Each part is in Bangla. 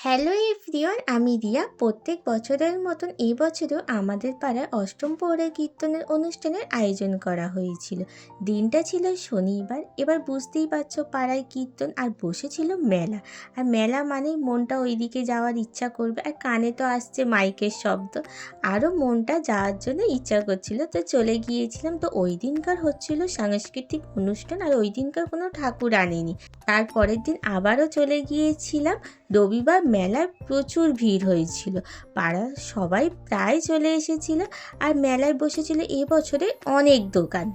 হ্যালো এভরিওয়ান, আমি রিয়া। প্রত্যেক বছরের মতন এই বছরেও আমাদের পাড়ায় অষ্টম প্রহরের কীর্তনের অনুষ্ঠানের আয়োজন করা হয়েছিল। দিনটা ছিল শনিবার। এবার বুঝতেই পারছো, পাড়ায় কীর্তন আর বসেছিল মেলা। আর মেলা মানেই মনটা ওইদিকে যাওয়ার ইচ্ছা করবে, আর কানে তো আসছে মাইকের শব্দ, আরও মনটা যাওয়ার জন্য ইচ্ছা করছিল। তো চলে গিয়েছিলাম। তো ওই দিনকার হচ্ছিল সাংস্কৃতিক অনুষ্ঠান, আর ওই দিনকার কোনো ঠাকুর আনেনি। তারপরের দিন আবারও চলে গিয়েছিলাম। রবিবার মেলায় প্রচুর ভিড় হয়েছিল, পাড়ার সবাই প্রায় চলে এসেছিল। আর মেলায় বসেছিল এবছরে অনেক দোকান।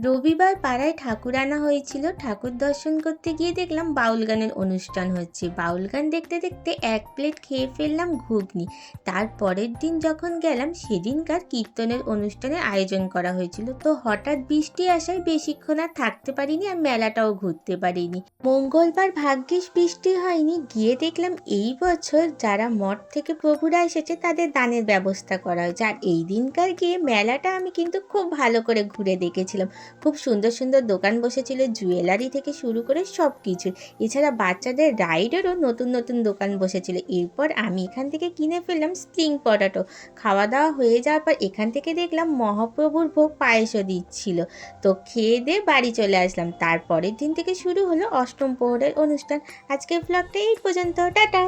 রবিবার পাড়ায় ঠাকুর আনা হয়েছিল। ঠাকুর দর্শন করতে গিয়ে দেখলাম বাউল গানের অনুষ্ঠান হচ্ছে। বাউল গান দেখতে দেখতে এক প্লেট খেয়ে ফেললাম ঘুগনি। তারপরের দিন যখন গেলাম, সেদিনকার কীর্তনের অনুষ্ঠানের আয়োজন করা হয়েছিল। তো হঠাৎ বৃষ্টি আসায় বেশিক্ষণ আর থাকতে পারিনি, আর মেলাটাও ঘুরতে পারিনি। মঙ্গলবার ভাগ্যিস বৃষ্টি হয়নি। গিয়ে দেখলাম এই বছর যারা মঠ থেকে প্রভুরা এসেছে তাদের দানের ব্যবস্থা করা হয়েছে। আর এই দিনকার গিয়ে মেলাটা আমি কিন্তু খুব ভালো করে ঘুরে দেখেছিলাম। খুব সুন্দর সুন্দর দোকান বসেছিল, জুয়েলারি থেকে শুরু করে সব কিছু। এছাড়া বাচ্চাদের রাইডেরও নতুন নতুন দোকান বসেছিল। এরপর আমি এখান থেকে কিনে ফেললাম স্প্রিং পটাটো। খাওয়া দাওয়া হয়ে যাওয়ার পর এখান থেকে দেখলাম মহাপ্রভুর ভোগ পায়েসও দিচ্ছিল। তো খেয়ে দিয়ে বাড়ি চলে আসলাম। তারপরের দিন থেকে শুরু হলো অষ্টম প্রহরের অনুষ্ঠান। আজকের ব্লগটা এই পর্যন্ত। টাটা।